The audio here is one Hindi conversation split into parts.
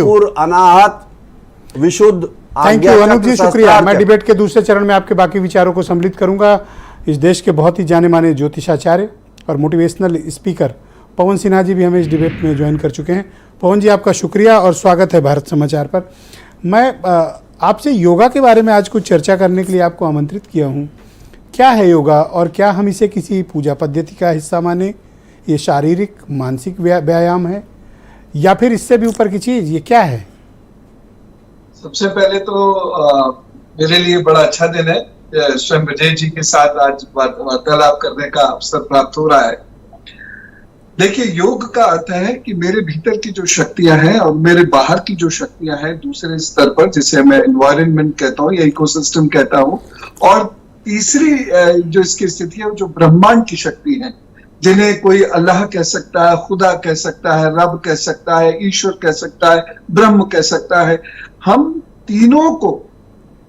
पूर्ण अनाहत विशुद्ध। थैंक यू अनूप जी, शुक्रिया। मैं डिबेट के दूसरे चरण में आपके बाकी विचारों को सम्मिलित करूंगा। इस देश के बहुत ही जाने माने ज्योतिषाचार्य और मोटिवेशनल स्पीकर पवन सिन्हा जी भी हमें इस डिबेट में ज्वाइन कर चुके हैं। पवन जी, आपका शुक्रिया और स्वागत है भारत समाचार पर। मैं आपसे योगा के बारे में आज कुछ चर्चा करने के लिए आपको आमंत्रित किया हूँ। क्या है योगा और क्या हम इसे किसी पूजा पद्धति का हिस्सा माने? ये शारीरिक मानसिक व्यायाम है या फिर इससे भी ऊपर की चीज? ये क्या है? सबसे पहले तो मेरे लिए बड़ा अच्छा दिन है, स्वयं विजय जी के साथ आज वार्तालाप करने का अवसर प्राप्त हो रहा है। देखिए, योग का अर्थ है कि मेरे भीतर की जो शक्तियां हैं और मेरे बाहर की जो शक्तियां हैं दूसरे स्तर पर, जिसे मैं एनवायरनमेंट कहता हूँ या इकोसिस्टम कहता हूँ, और तीसरी जो इसकी स्थिति है जो ब्रह्मांड की शक्ति है, जिन्हें कोई अल्लाह कह सकता है, खुदा कह सकता है, रब कह सकता है, ईश्वर कह सकता है, ब्रह्म कह सकता है। हम तीनों को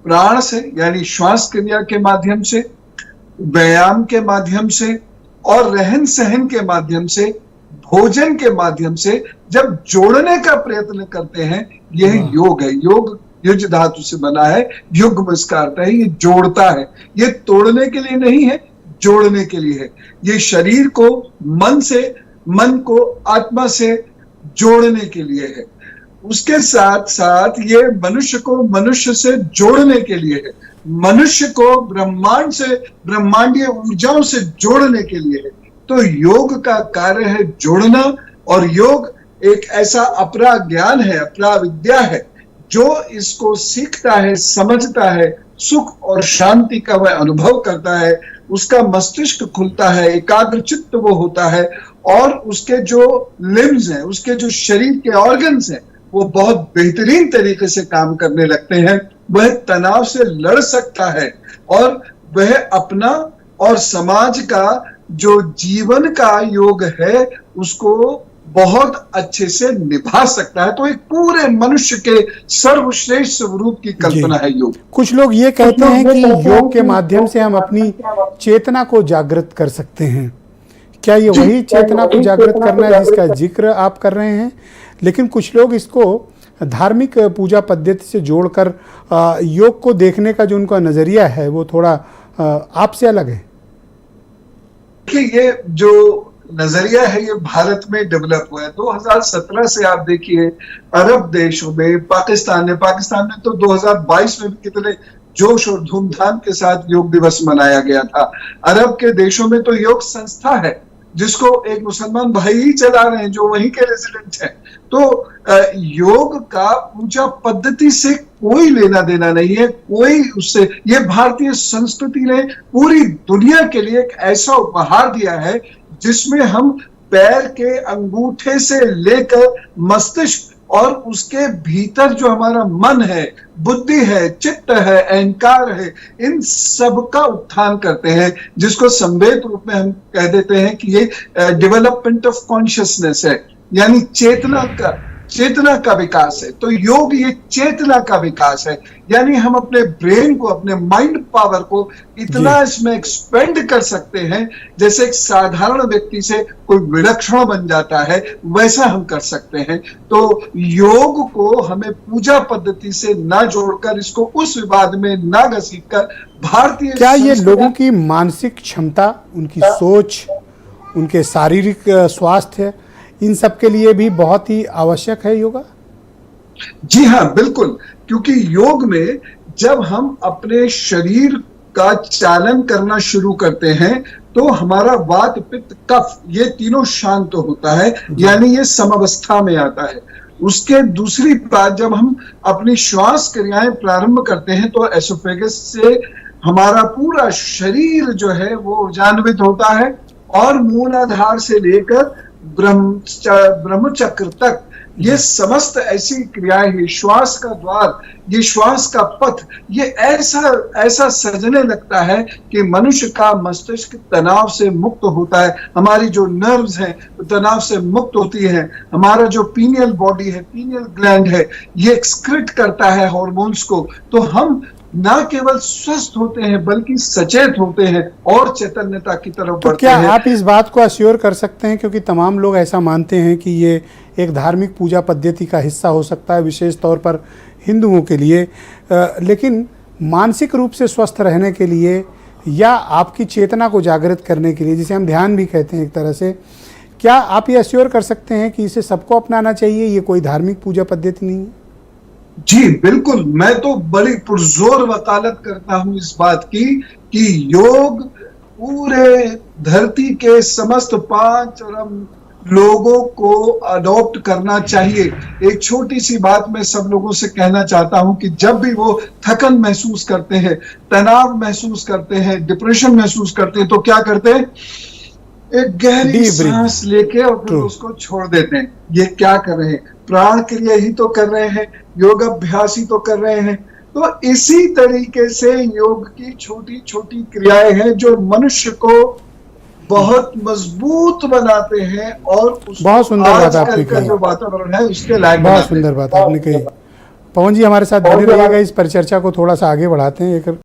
प्राण से यानी श्वास क्रिया के माध्यम से, व्यायाम के माध्यम से और रहन सहन के माध्यम से, भोजन के माध्यम से जब जोड़ने का प्रयत्न करते हैं, यह योग है। योग युज धातु से बना है, युग्म इसका अर्थ है, ये जोड़ता है। ये तोड़ने के लिए नहीं है, जोड़ने के लिए है। ये शरीर को मन से, मन को आत्मा से जोड़ने के लिए है। उसके साथ साथ ये मनुष्य को मनुष्य से जोड़ने के लिए है, मनुष्य को ब्रह्मांड से, ब्रह्मांडीय ऊर्जाओं से जोड़ने के लिए है। तो योग का कार्य है जोड़ना, और योग एक ऐसा अपरा ज्ञान है, अपरा विद्या है, जो इसको सीखता है, समझता है, सुख और शांति का वह अनुभव करता है, उसका मस्तिष्क खुलता है, एकाग्र चित्त वो होता है, और उसके जो लिम्स हैं, उसके जो शरीर के ऑर्गन्स हैं, वो बहुत बेहतरीन तरीके से काम करने लगते हैं। वह तनाव से लड़ सकता है और वह अपना और समाज का जो जीवन का योग है उसको बहुत अच्छे से निभा सकता है। तो एक पूरे मनुष्य के सर्वश्रेष्ठ स्वरूप की कल्पना है योग। कुछ लोग ये कहते हैं कि योग के माध्यम से हम अपनी चेतना को जागृत कर सकते हैं। क्या ये वही चेतना को जागृत करना है जिसका जिक्र आप कर रहे हैं? लेकिन कुछ लोग इसको धार्मिक पूजा पद्धति से जोड़कर योग को देखने का जो उनका नजरिया है वो थोड़ा आपसे अलग है। देखिए, ये जो नजरिया है ये भारत में डेवलप हुआ है 2017 से। आप देखिए अरब देशों में, पाकिस्तान में तो 2022 में भी कितने जोश और धूमधाम के साथ योग दिवस मनाया गया था। अरब के देशों में तो योग संस्था है जिसको एक मुसलमान भाई ही चला रहे हैं जो वहीं के रेजिडेंट हैं। तो योग का पूजा पद्धति से कोई लेना देना नहीं है, कोई उससे। ये भारतीय संस्कृति ने पूरी दुनिया के लिए एक ऐसा उपहार दिया है जिसमें हम पैर के अंगूठे से लेकर मस्तिष्क और उसके भीतर जो हमारा मन है, बुद्धि है, चित्त है, अहंकार है, इन सब का उत्थान करते हैं, जिसको संवेद रूप में हम कह देते हैं कि ये डेवलपमेंट ऑफ कॉन्शियसनेस है, यानी चेतना का विकास है। तो योग ये चेतना का विकास है, यानी हम अपने ब्रेन को, अपने माइंड पावर को इतना इसमें एक्सपेंड कर सकते हैं जैसे एक साधारण व्यक्ति से कोई विलक्षण बन जाता है, वैसा हम कर सकते हैं। तो योग को हमें पूजा पद्धति से ना जोड़कर, इसको उस विवाद में ना घसीटकर भारतीय, क्या ये लोगों की मानसिक क्षमता, उनकी सोच, उनके शारीरिक स्वास्थ्य, इन सब के लिए भी बहुत ही आवश्यक है योगा? जी हाँ, बिल्कुल। क्योंकि योग में जब हम अपने शरीर का चालन करना शुरू करते हैं तो हमारा वात, पित्त, कफ ये तीनों शांत होता है, यानी ये समअवस्था में आता है। उसके दूसरी बात, जब हम अपनी श्वास क्रियाएं प्रारंभ करते हैं तो एसोफेगस से हमारा पूरा शरीर जो है वो ऊर्जान्वित होता है, और मूलाधार से लेकर ब्रह्मचक्र तक ये समस्त ऐसी क्रियाएं हैं, श्वास का द्वार, ये श्वास का पथ, ये ऐसा सजने लगता है कि मनुष्य का मस्तिष्क तनाव से मुक्त होता है, हमारी जो नर्व्स हैं तनाव से मुक्त होती हैं, हमारा जो पीनियल बॉडी है, पीनियल ग्लैंड है, ये एक्सक्रीट करता है हार्मोन्स को। तो हम ना केवल स्वस्थ होते हैं बल्कि सचेत होते हैं और चैतन्यता की तरफ तो बढ़ते क्या हैं। आप इस बात को अश्योर कर सकते हैं, क्योंकि तमाम लोग ऐसा मानते हैं कि ये एक धार्मिक पूजा पद्धति का हिस्सा हो सकता है, विशेष तौर पर हिंदुओं के लिए, लेकिन मानसिक रूप से स्वस्थ रहने के लिए या आपकी चेतना को जागृत करने के लिए, जिसे हम ध्यान भी कहते हैं एक तरह से, क्या आप ये अश्योर कर सकते हैं कि इसे सबको अपनाना चाहिए, ये कोई धार्मिक पूजा पद्धति नहीं है? जी बिल्कुल, मैं तो बड़ी पुरजोर वकालत करता हूं इस बात की कि योग पूरे धरती के समस्त 5 अरब लोगों को अडॉप्ट करना चाहिए। एक छोटी सी बात मैं सब लोगों से कहना चाहता हूं कि जब भी वो थकन महसूस करते हैं, तनाव महसूस करते हैं, डिप्रेशन महसूस करते हैं, तो क्या करते हैं? एक गहरी Deep breath. सांस लेके और फिर True. उसको छोड़ देते हैं। ये क्या कर रहे हैं? प्राण क्रिया ही तो कर रहे हैं, योग अभ्यास ही तो कर रहे हैं। तो इसी तरीके से योग की छोटी छोटी क्रियाएं हैं जो मनुष्य को बहुत मजबूत बनाते हैं और उसको बहुत सुंदर बात आजकल आपने का कही। जो वातावरण है उसके लायक बहुत बनाते हैं। सुंदर बात आपने कही। पवन जी हमारे साथ बने रहिएगा, इस परिचर्चा को थोड़ा सा आगे बढ़ाते हैं। एक